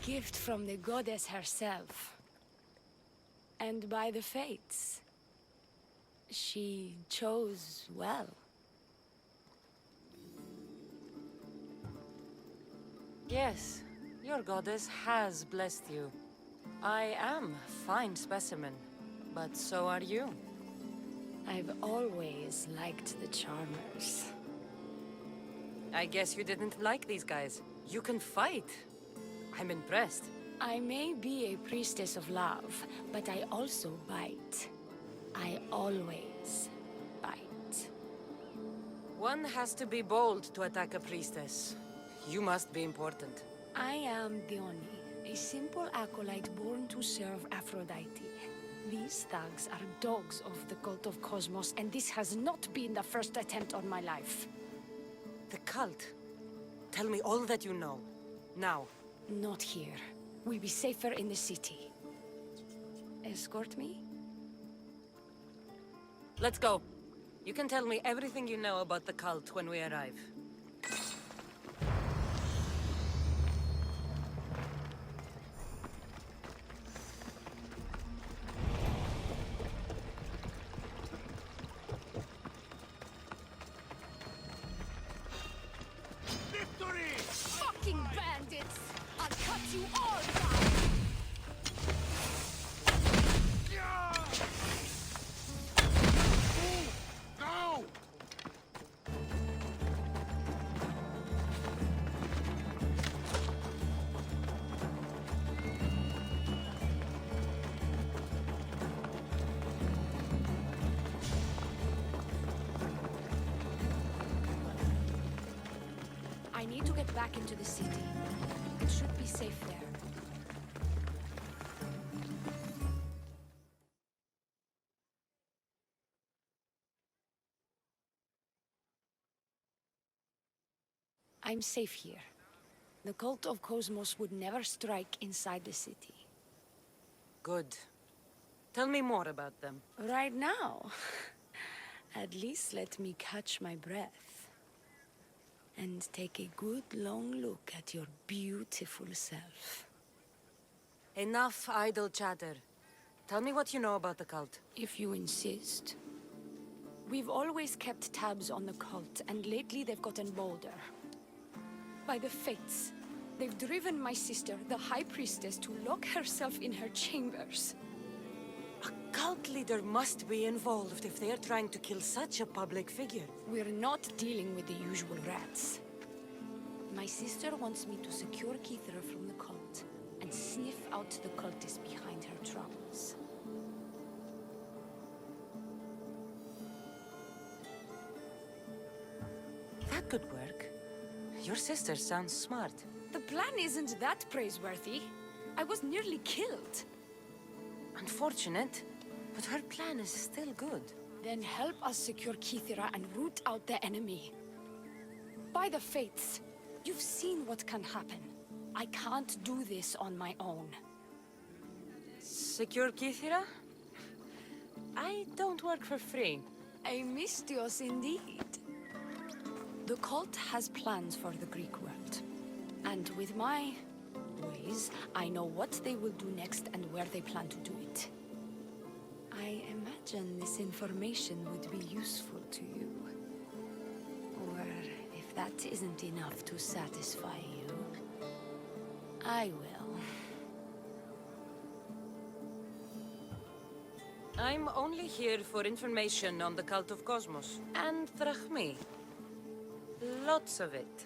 gift from the goddess herself. And by the fates. She chose well. Yes, your goddess has blessed you. I am a fine specimen, but so are you. I've always liked the Charmers. I guess you didn't like these guys. You can fight. I'm impressed. I may be a priestess of love, but I also bite. I always bite. One has to be bold to attack a priestess. You must be important. I am Dione, a simple acolyte born to serve Aphrodite. These thugs are dogs of the cult of Cosmos, and this has not been the first attempt on my life. The cult? Tell me all that you know. Now. Not here. We'll be safer in the city. Escort me? Let's go. You can tell me everything you know about the cult when we arrive. Fucking bandits! I'll cut you all down! Go! I need to get back into the city. It should be safe there. I'm safe here. The cult of Cosmos would never strike inside the city. Good. Tell me more about them. Right now? At least let me catch my breath. And take a good long look at your beautiful self. Enough idle chatter. Tell me what you know about the cult. If you insist. We've always kept tabs on the cult, and lately they've gotten bolder. By the fates, they've driven my sister, the High Priestess, to lock herself in her chambers. A cult leader must be involved if they're trying to kill such a public figure. We're not dealing with the usual rats. My sister wants me to secure Kithra from the cult, and sniff out the cultists behind her troubles. That could work. Your sister sounds smart. The plan isn't that praiseworthy. I was nearly killed. Unfortunate, but her plan is still good. Then help us secure Kithra and root out the enemy. By the fates, you've seen what can happen. I can't do this on my own. Secure Kithira? I don't work for free. A mystios indeed. The cult has plans for the Greek world. And with my ways, I know what they will do next and where they plan to do it. I imagine this information would be useful to you. Or if that isn't enough to satisfy you, I will. I'm only here for information on the cult of Cosmos. And drachmi. Lots of it.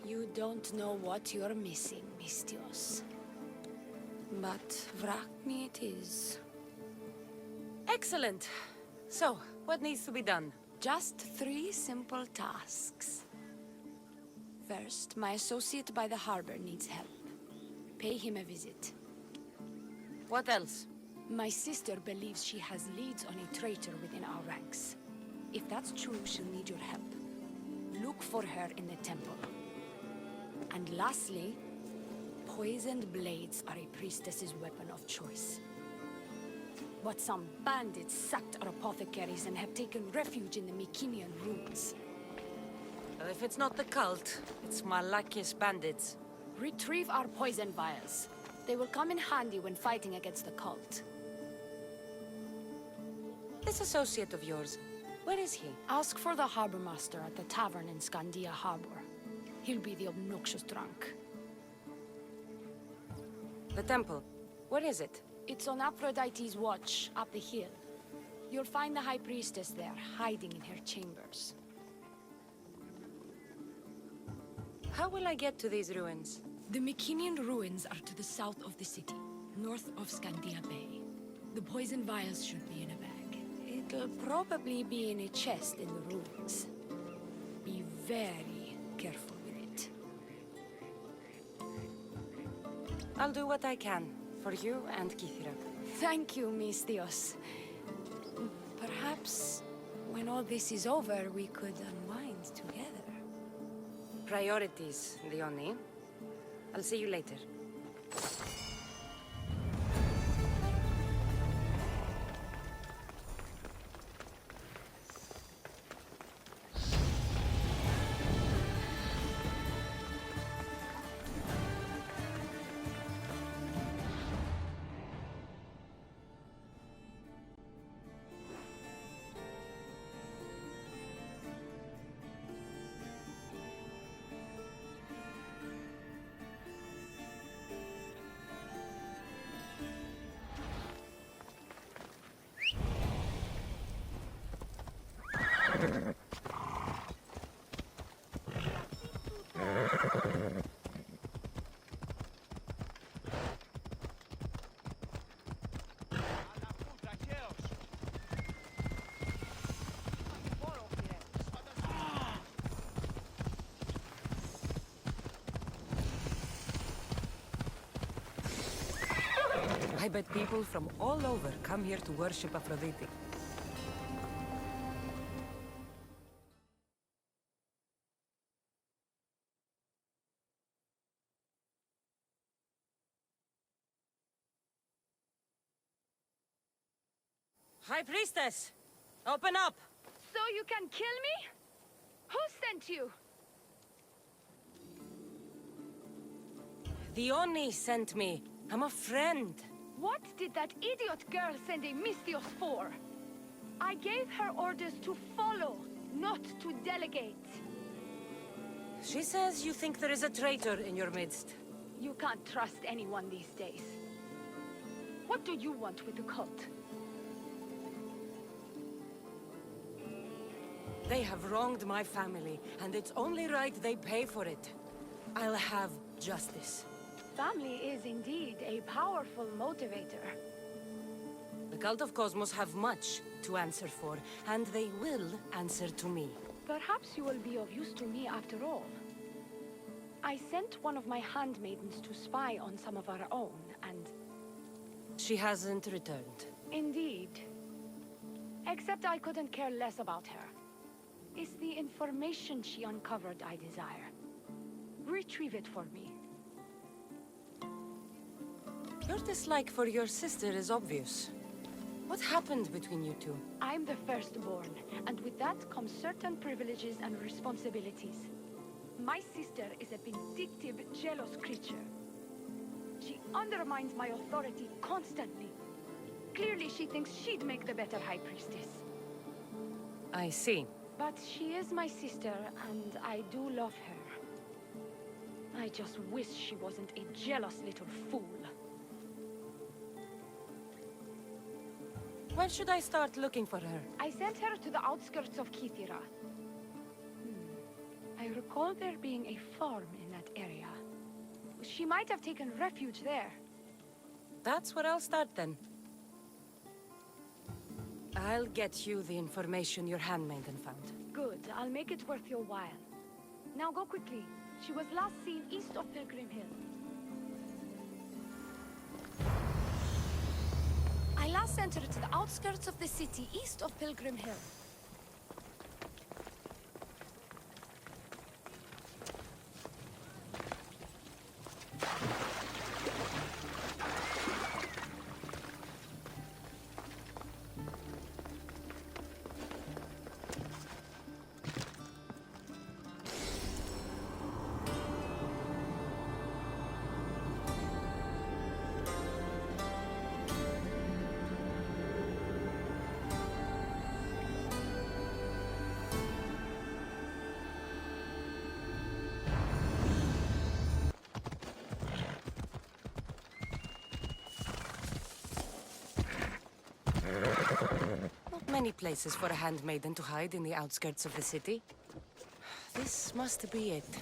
You don't know what you're missing, mystios. But vrachmi it is. Excellent. So, what needs to be done? Just 3 simple tasks. First, my associate by the harbor needs help. Pay him a visit. What else? My sister believes she has leads on a traitor within our ranks. If that's true, she'll need your help. Look for her in the temple. And lastly, poisoned blades are a priestess's weapon of choice. But some bandits sacked our apothecaries and have taken refuge in the Mycenaean ruins. Well, if it's not the cult, it's Malakis bandits. Retrieve our poison vials. They will come in handy when fighting against the cult. This associate of yours, where is he? Ask for the harbor master at the tavern in Scandia Harbor. He'll be the obnoxious drunk. The temple, where is it? It's on Aphrodite's watch, up the hill. You'll find the High Priestess there, hiding in her chambers. How will I get to these ruins? The Mycenaean ruins are to the south of the city, north of Scandia Bay. The poison vials should be in a bag. It'll probably be in a chest in the ruins. Be very careful with it. I'll do what I can, for you and Kithira. Thank you, Miss Theos. Perhaps, when all this is over, we could unwind together. Priorities, Leonie. I'll see you later. I bet people from all over come here to worship Aphrodite. High Priestess! Open up! So you can kill me? Who sent you? The Oni sent me. I'm a friend. What did that idiot girl send a Mystios for? I gave her orders to follow, not to delegate. She says you think there is a traitor in your midst. You can't trust anyone these days. What do you want with the cult? They have wronged my family, and it's only right they pay for it. I'll have justice. Family is indeed a powerful motivator. The Cult of Cosmos have much to answer for, and they will answer to me. Perhaps you will be of use to me after all. I sent one of my handmaidens to spy on some of our own, and... She hasn't returned. Indeed. Except I couldn't care less about her. It's the information she uncovered I desire. Retrieve it for me. Your dislike for your sister is obvious. What happened between you two? I'm the firstborn, and with that comes certain privileges and responsibilities. My sister is a vindictive, jealous creature. She undermines my authority constantly. Clearly she thinks she'd make the better High Priestess. I see. But she is my sister, and I do love her. I just wish she wasn't a jealous little fool. When should I start looking for her? I sent her to the outskirts of Kithira. I recall there being a farm in that area. She might have taken refuge there. That's where I'll start then. I'll get you the information your handmaiden found. Good. I'll make it worth your while. Now go quickly. She was last seen east of Pilgrim Hill. I last sent her to the outskirts of the city east of Pilgrim Hill. many places for a handmaiden to hide in the outskirts of the city. This must be it.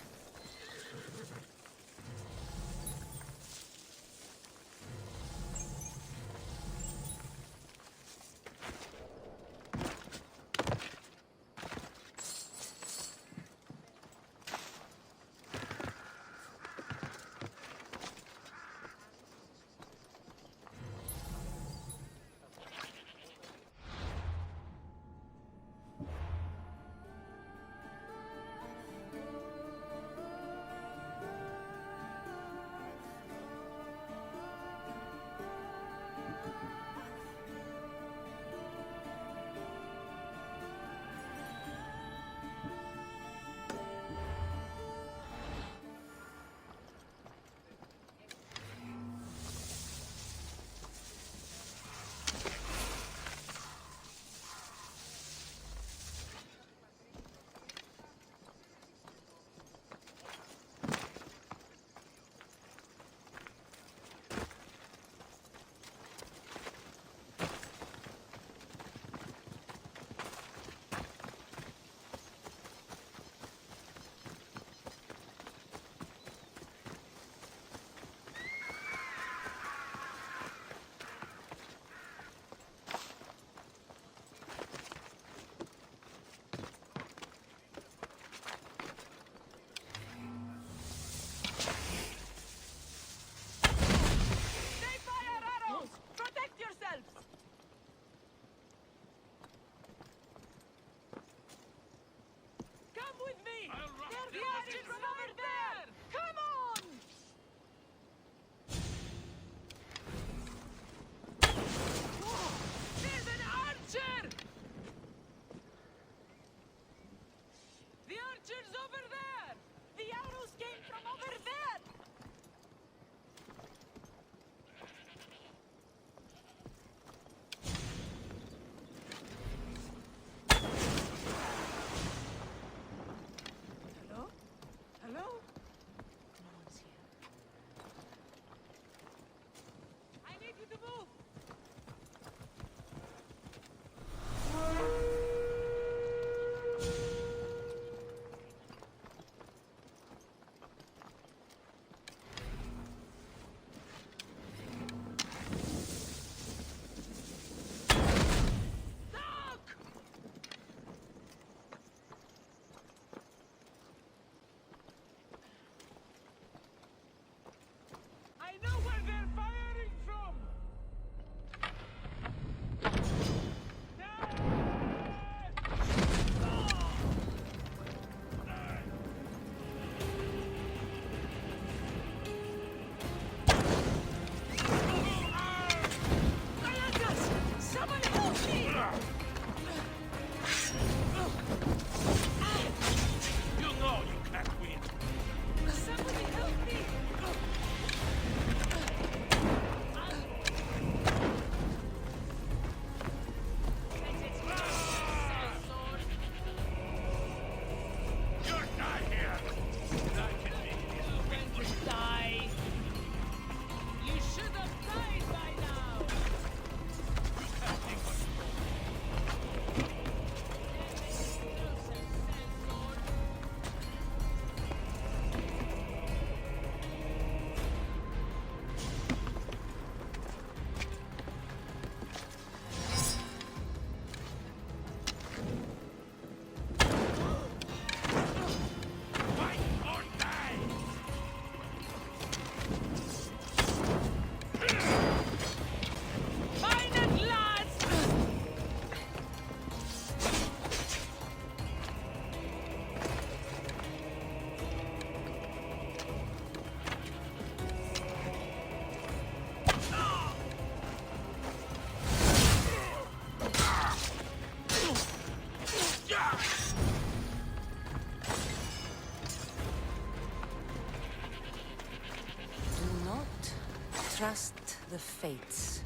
Trust the fates.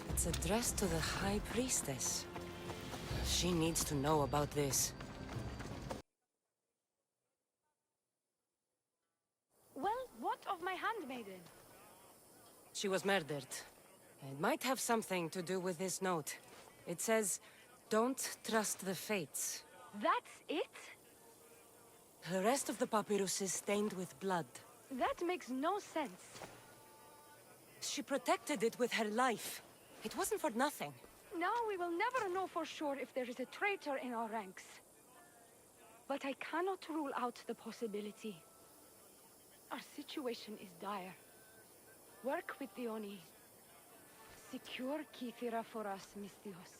It's addressed to the High Priestess. She needs to know about this. Well, what of my handmaiden? She was murdered. It might have something to do with this note. It says, "Don't trust the fates." That's it? The rest of the papyrus is stained with blood. That makes no sense. She protected it with her life. It wasn't for nothing. Now we will never know for sure if there is a traitor in our ranks. But I cannot rule out the possibility. Our situation is dire. Work with the Oni. Secure Kithira for us, Misthios.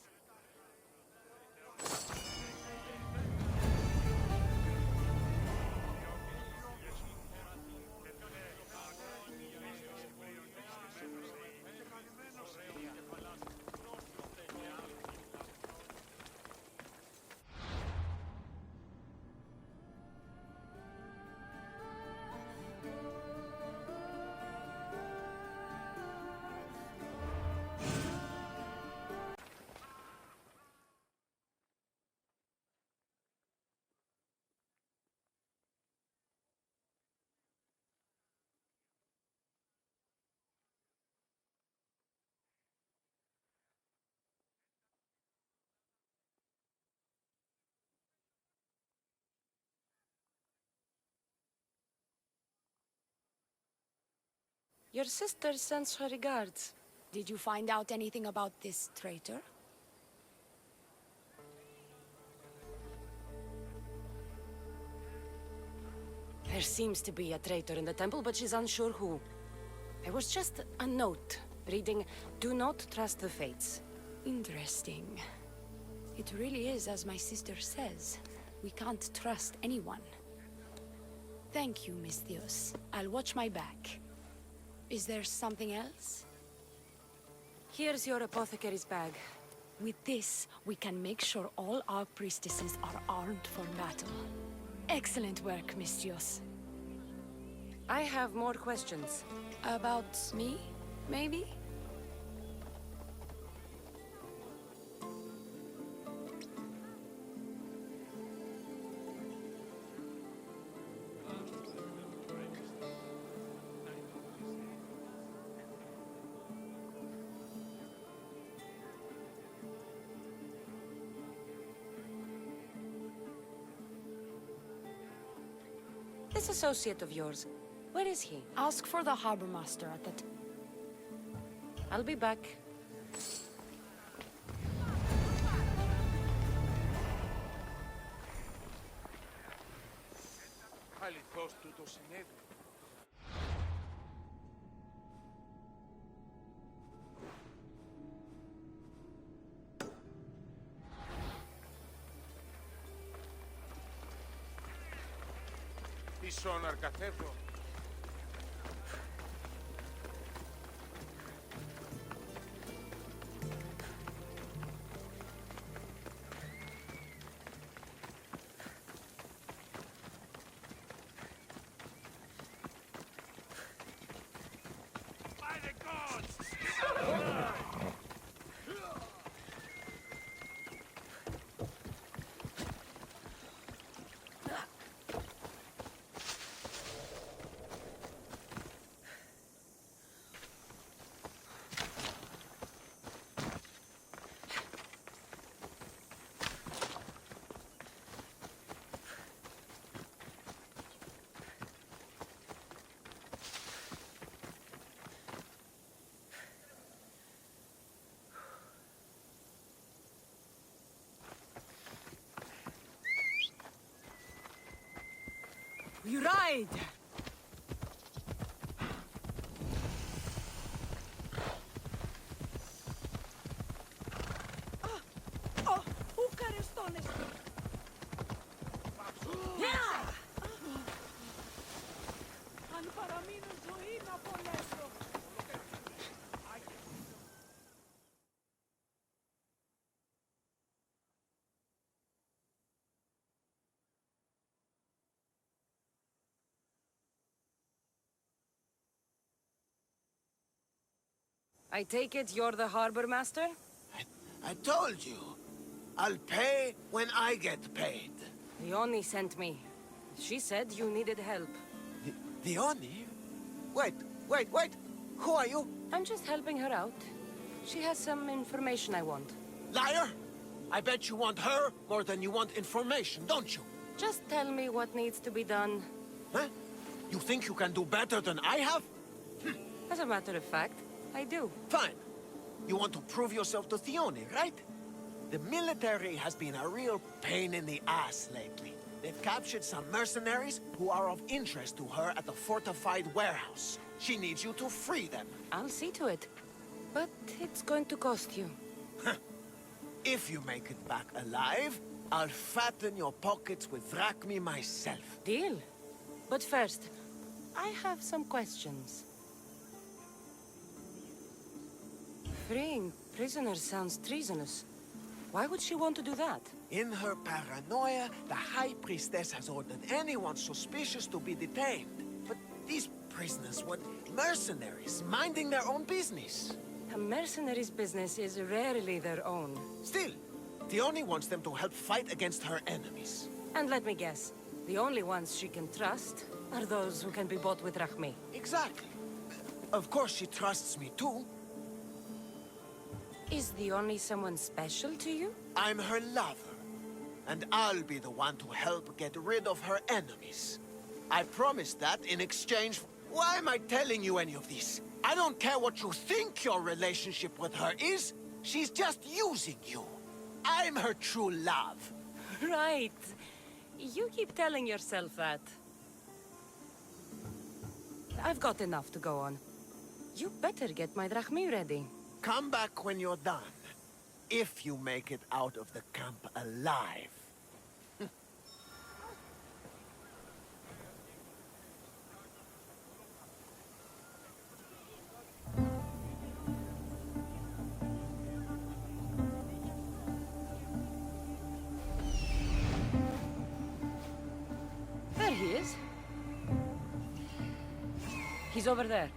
Your sister sends her regards. Did you find out anything about this traitor? There seems to be a traitor in the temple, but she's unsure who. There was just a note reading, "Do not trust the fates." Interesting. It really is as my sister says. We can't trust anyone. Thank you, Misthios. I'll watch my back. Is there something else? Here's your apothecary's bag. With this, we can make sure all our priestesses are armed for battle. Excellent work, Misthios. I have more questions. About me, maybe? This associate of yours, where is he? Ask for the harbor master at the I'll be back. Αληθώς τούτο συνέβη. Πίσω να αρκαθεύω. By the gods! You ride! Αν παραμείνω ζωή να πονέσω. I take it you're the harbor master? I told you. I'll pay when I get paid. The Oni sent me. She said you needed help. The Oni? Wait. Who are you? I'm just helping her out. She has some information I want. Liar! I bet you want her more than you want information, don't you? Just tell me what needs to be done. Huh? You think you can do better than I have? As a matter of fact, I do. Fine. You want to prove yourself to Theone, right? The military has been a real pain in the ass lately. They've captured some mercenaries who are of interest to her at the fortified warehouse. She needs you to free them. I'll see to it. But it's going to cost you. If you make it back alive, I'll fatten your pockets with drachmi myself. Deal. But first, I have some questions. Freeing prisoners sounds treasonous. Why would she want to do that? In her paranoia, the High Priestess has ordered anyone suspicious to be detained. But these prisoners were mercenaries, minding their own business. A mercenary's business is rarely their own. Still, Theone wants them to help fight against her enemies. And let me guess, the only ones she can trust are those who can be bought with Rahmi. Exactly. Of course she trusts me too. Is the only someone special to you? I'm her lover. And I'll be the one to help get rid of her enemies. I promised that in exchange for... Why am I telling you any of this? I don't care what you think your relationship with her is. She's just using you. I'm her true love. Right. You keep telling yourself that. I've got enough to go on. You better get my drachmi ready. Come back when you're done. If you make it out of the camp alive. There he is. He's over there.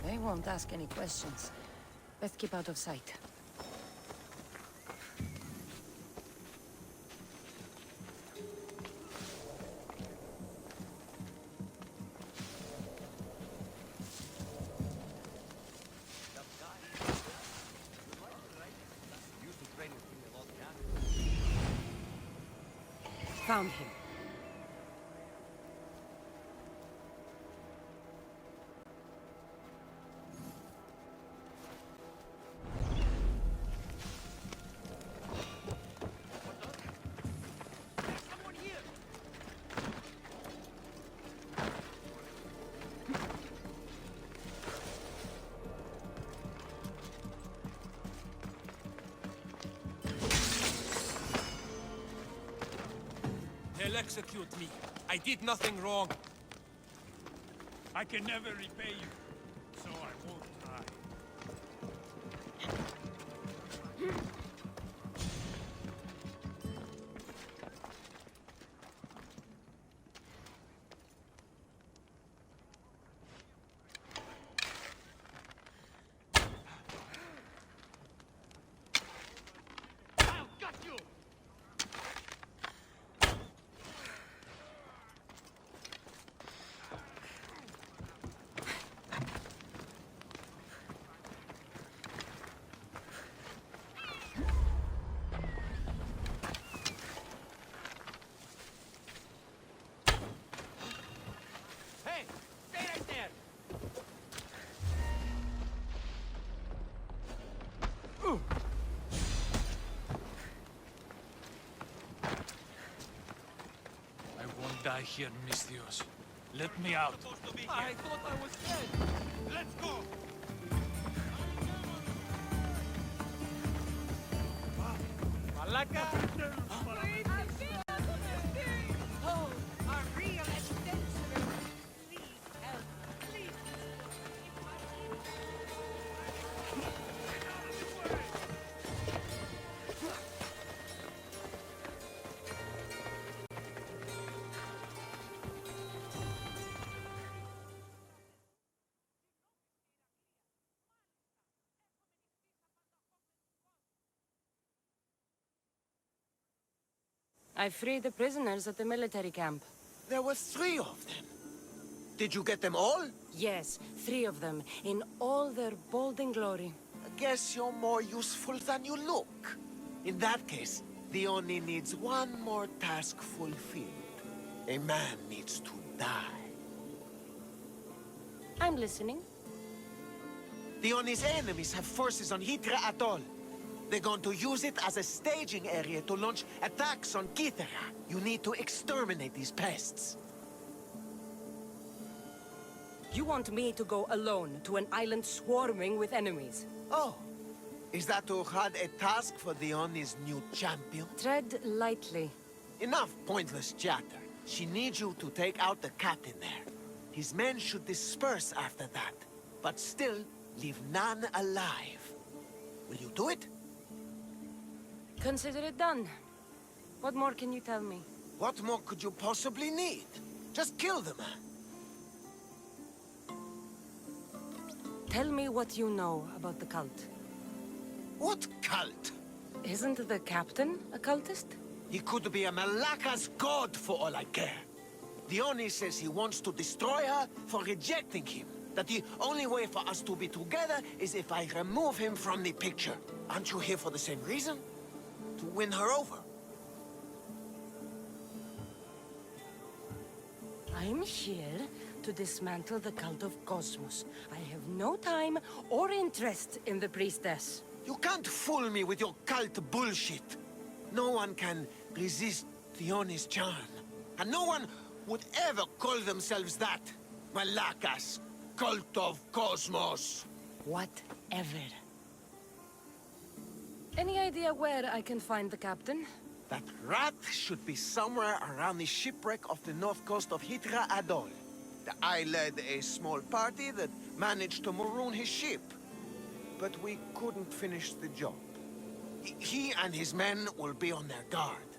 They won't ask any questions. Best keep out of sight. Found him. They'll execute me. I did nothing wrong. I can never repay you, so I won't try. I've got you! die here, Mistios. Let me out. I thought I was dead. Let's go! Malaka! Oh, a real adventurer! Please help, please! I freed the prisoners at the military camp. There were 3 of them. Did you get them all? Yes, 3 of them, in all their bold and glory. I guess you're more useful than you look. In that case, the Oni needs one more task fulfilled. A man needs to die. I'm listening. The Oni's enemies have forces on Hydra Atoll. They're going to use it as a staging area to launch attacks on Kythera. You need to exterminate these pests. You want me to go alone to an island swarming with enemies? Oh, is that Uhad a task for the Oni's new champion? Tread lightly. Enough pointless chatter. She needs you to take out the captain there. His men should disperse after that, but still leave none alive. Will you do it? Consider it done. What more can you tell me? What more could you possibly need? Just kill the man. Tell me what you know about the cult. What cult? Isn't the captain a cultist? He could be a Malaka's god for all I care. The Oni says he wants to destroy her for rejecting him. That the only way for us to be together is if I remove him from the picture. Aren't you here for the same reason? To win her over? I'm here to dismantle the cult of Cosmos. I have no time or interest in the priestess. You can't fool me with your cult bullshit. No one can resist the Oni's charm. And no one would ever call themselves that. Malaka's cult of Cosmos. Whatever. Any idea where I can find the captain? That rat should be somewhere around the shipwreck off the north coast of Hydra Atoll. I led a small party that managed to maroon his ship. But we couldn't finish the job. He and his men will be on their guard.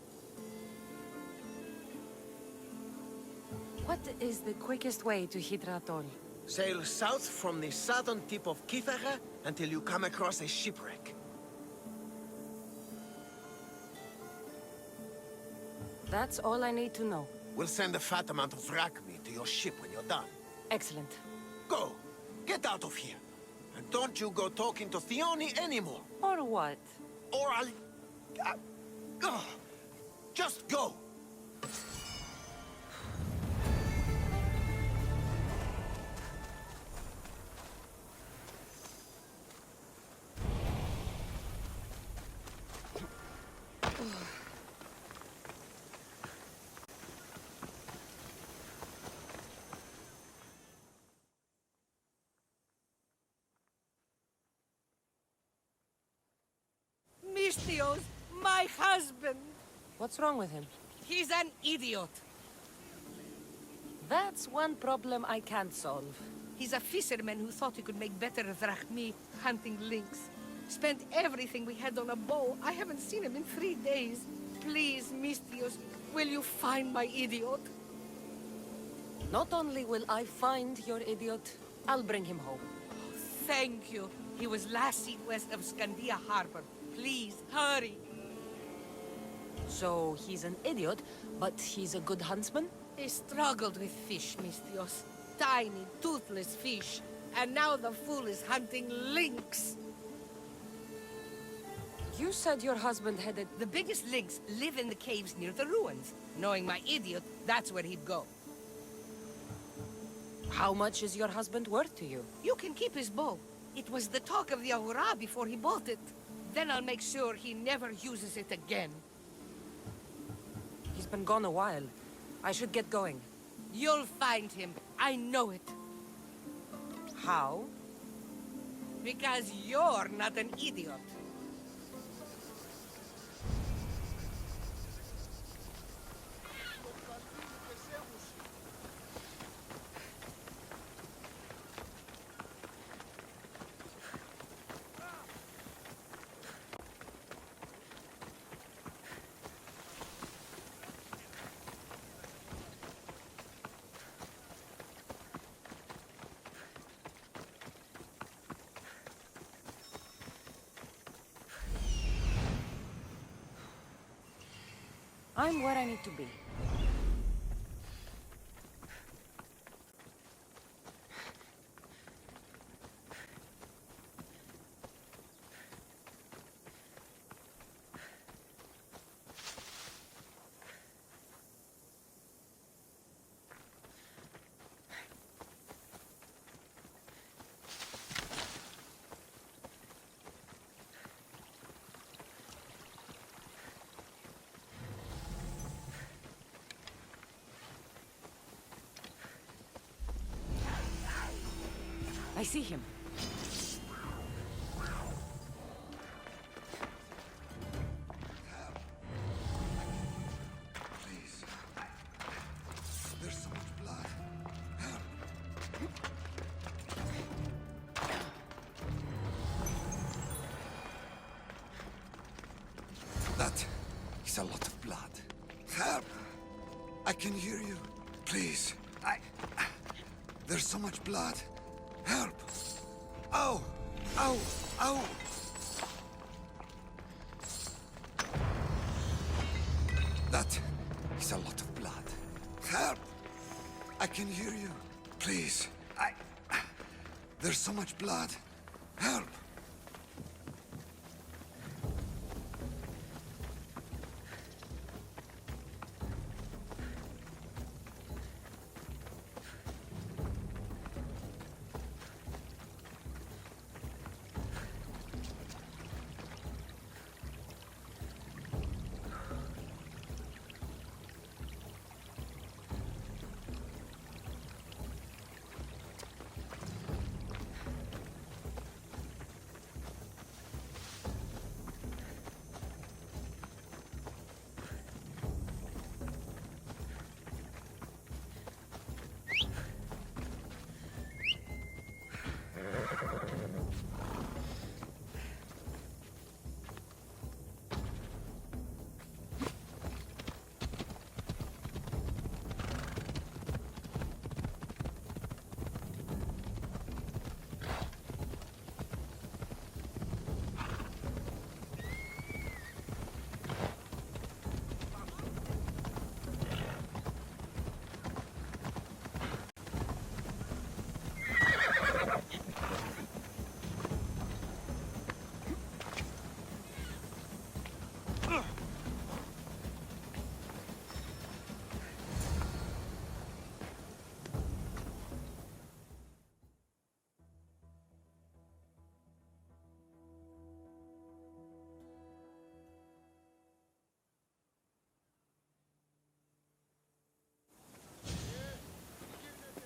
What is the quickest way to Hydra Atoll? Sail south from the southern tip of Kythera until you come across a shipwreck. That's all I need to know. We'll send a fat amount of wrack meat to your ship when you're done. Excellent. Go! Get out of here! And don't you go talking to Theoni anymore! Or what? Or I'll... just go! Mistios, my husband! What's wrong with him? He's an idiot. That's one problem I can't solve. He's a fisherman who thought he could make better drachmi hunting lynx. Spent everything we had on a bow. I haven't seen him in 3 days. Please, Mistios, will you find my idiot? Not only will I find your idiot, I'll bring him home. Thank you. He was last seen west of Scandia Harbor. Please, hurry. So he's an idiot, but he's a good huntsman? He struggled with fish, Mistios. Tiny, toothless fish. And now the fool is hunting lynx. You said your husband headed... The biggest lynx live in the caves near the ruins. Knowing my idiot, that's where he'd go. How much is your husband worth to you? You can keep his bow. It was the talk of the Ahura before he bought it. Then I'll make sure he never uses it again. He's been gone a while. I should get going. You'll find him. I know it. How? Because you're not an idiot. I'm where I need to be. I see him. Please. There's so much blood. Help. That is a lot of blood. Help! I can hear you. Please. There's so much blood. Help! Ow! Ow! Ow! That is a lot of blood. Help! I can hear you. Please. There's so much blood. Help!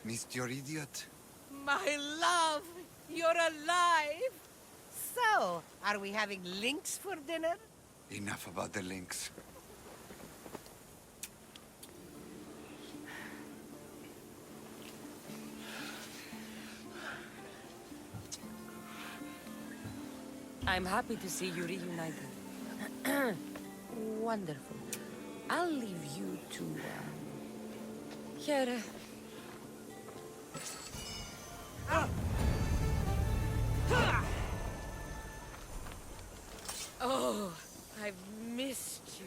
Missed your idiot? My love, you're alive. So, are we having links for dinner? Enough about the links. I'm happy to see you reunited. Wonderful. I'll leave you to, here. Oh, I've missed you.